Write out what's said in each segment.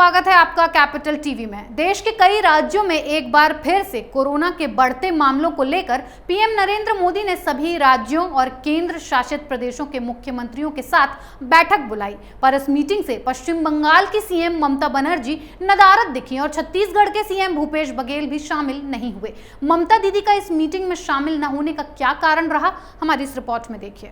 स्वागत है आपका कैपिटल टीवी में। देश के कई राज्यों में एक बार फिर से कोरोना के बढ़ते मामलों को लेकर पीएम नरेंद्र मोदी ने सभी राज्यों और केंद्र शासित प्रदेशों के मुख्यमंत्रियों के साथ बैठक बुलाई। पर इस मीटिंग से पश्चिम बंगाल की सीएम ममता बनर्जी नदारद दिखी और छत्तीसगढ़ के सीएम भूपेश बघेल भी शामिल नहीं हुए। ममता दीदी का इस मीटिंग में शामिल न होने का क्या कारण रहा, हमारी इस रिपोर्ट में देखिए।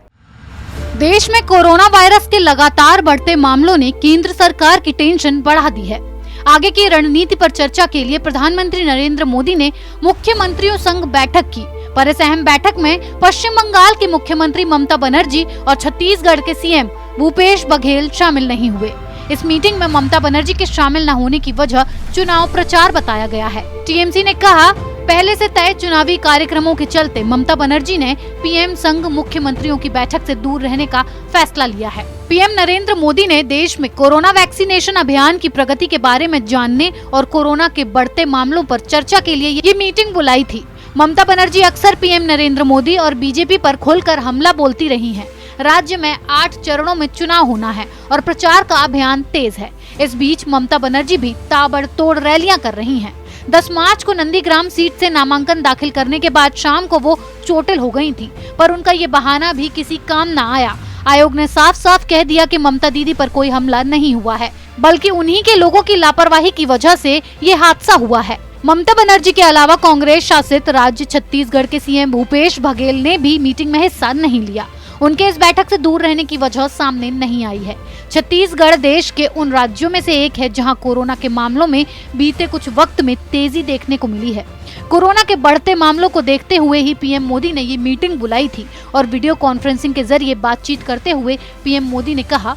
देश में कोरोना वायरस के लगातार बढ़ते मामलों ने केंद्र सरकार की टेंशन बढ़ा दी है। आगे की रणनीति पर चर्चा के लिए प्रधानमंत्री नरेंद्र मोदी ने मुख्यमंत्रियों संग बैठक की। पर इस अहम बैठक में पश्चिम बंगाल की मुख्यमंत्री ममता बनर्जी और छत्तीसगढ़ के सीएम भूपेश बघेल शामिल नहीं हुए। इस मीटिंग में ममता बनर्जी के शामिल न होने की वजह चुनाव प्रचार बताया गया है। टीएमसी ने कहा, पहले से तय चुनावी कार्यक्रमों के चलते ममता बनर्जी ने पीएम संग मुख्यमंत्रियों की बैठक से दूर रहने का फैसला लिया है। पीएम नरेंद्र मोदी ने देश में कोरोना वैक्सीनेशन अभियान की प्रगति के बारे में जानने और कोरोना के बढ़ते मामलों पर चर्चा के लिए ये मीटिंग बुलाई थी। ममता बनर्जी अक्सर पीएम नरेंद्र मोदी और बीजेपी पर खुलकर हमला बोलती रही हैं। राज्य में 8 चरणों में चुनाव होना है और प्रचार का अभियान तेज है। इस बीच ममता बनर्जी भी ताबड़तोड़ रैलियां कर रही हैं। 10 मार्च को नंदीग्राम सीट से नामांकन दाखिल करने के बाद शाम को वो चोटिल हो गई थी, पर उनका ये बहाना भी किसी काम न आया। आयोग ने साफ साफ कह दिया कि ममता दीदी पर कोई हमला नहीं हुआ है, बल्कि उन्हीं के लोगों की लापरवाही की वजह से ये हादसा हुआ है। ममता बनर्जी के अलावा कांग्रेस शासित राज्य छत्तीसगढ़ के सीएम भूपेश बघेल ने भी मीटिंग में हिस्सा नहीं लिया। उनके इस बैठक से दूर रहने की वजह सामने नहीं आई है। छत्तीसगढ़ देश के उन राज्यों में से एक है जहां कोरोना के मामलों में बीते कुछ वक्त में तेजी देखने को मिली है। कोरोना के बढ़ते मामलों को देखते हुए ही पीएम मोदी ने ये मीटिंग बुलाई थी और वीडियो कॉन्फ्रेंसिंग के जरिए बातचीत करते हुए पीएम मोदी ने कहा,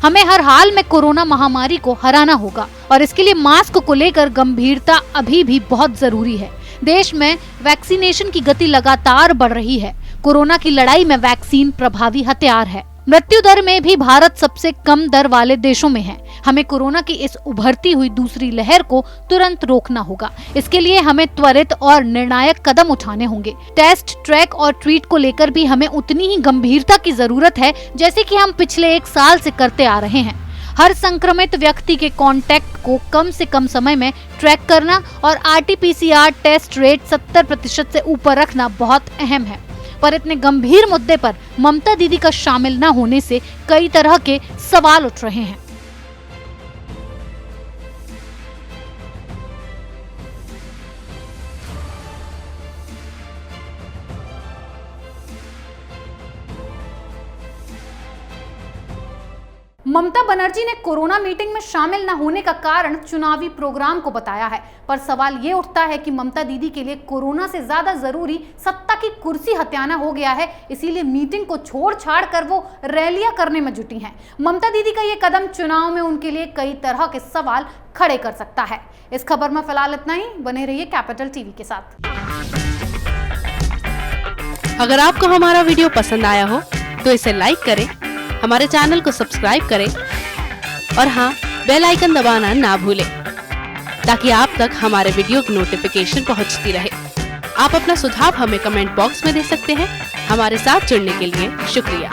हमें हर हाल में कोरोना महामारी को हराना होगा और इसके लिए मास्क को लेकर गंभीरता अभी भी बहुत जरूरी है। देश में वैक्सीनेशन की गति लगातार बढ़ रही है। कोरोना की लड़ाई में वैक्सीन प्रभावी हथियार है। मृत्यु दर में भी भारत सबसे कम दर वाले देशों में है। हमें कोरोना की इस उभरती हुई दूसरी लहर को तुरंत रोकना होगा। इसके लिए हमें त्वरित और निर्णायक कदम उठाने होंगे। टेस्ट, ट्रैक और ट्रीट को लेकर भी हमें उतनी ही गंभीरता की जरूरत है जैसे कि हम पिछले 1 साल से करते आ रहे हैं। हर संक्रमित व्यक्ति के कांटेक्ट को कम से कम समय में ट्रैक करना और RT-PCR टेस्ट रेट 70% से ऊपर रखना बहुत अहम है। पर इतने गंभीर मुद्दे पर ममता दीदी का शामिल न होने से कई तरह के सवाल उठ रहे हैं। ममता बनर्जी ने कोरोना मीटिंग में शामिल न होने का कारण चुनावी प्रोग्राम को बताया है, पर सवाल ये उठता है कि ममता दीदी के लिए कोरोना से ज्यादा जरूरी सत्ता की कुर्सी हथियाना हो गया है, इसीलिए मीटिंग को छोड़ छाड़ कर वो रैलियां करने में जुटी हैं। ममता दीदी का ये कदम चुनाव में उनके लिए कई तरह के सवाल खड़े कर सकता है। इस खबर में फिलहाल इतना ही। बने रहिए कैपिटल टीवी के साथ। अगर आपको हमारा वीडियो पसंद आया हो तो इसे लाइक करें, हमारे चैनल को सब्सक्राइब करें और हाँ, बेल आइकन दबाना ना भूलें ताकि आप तक हमारे वीडियो की नोटिफिकेशन पहुंचती रहे। आप अपना सुझाव हमें कमेंट बॉक्स में दे सकते हैं। हमारे साथ जुड़ने के लिए शुक्रिया।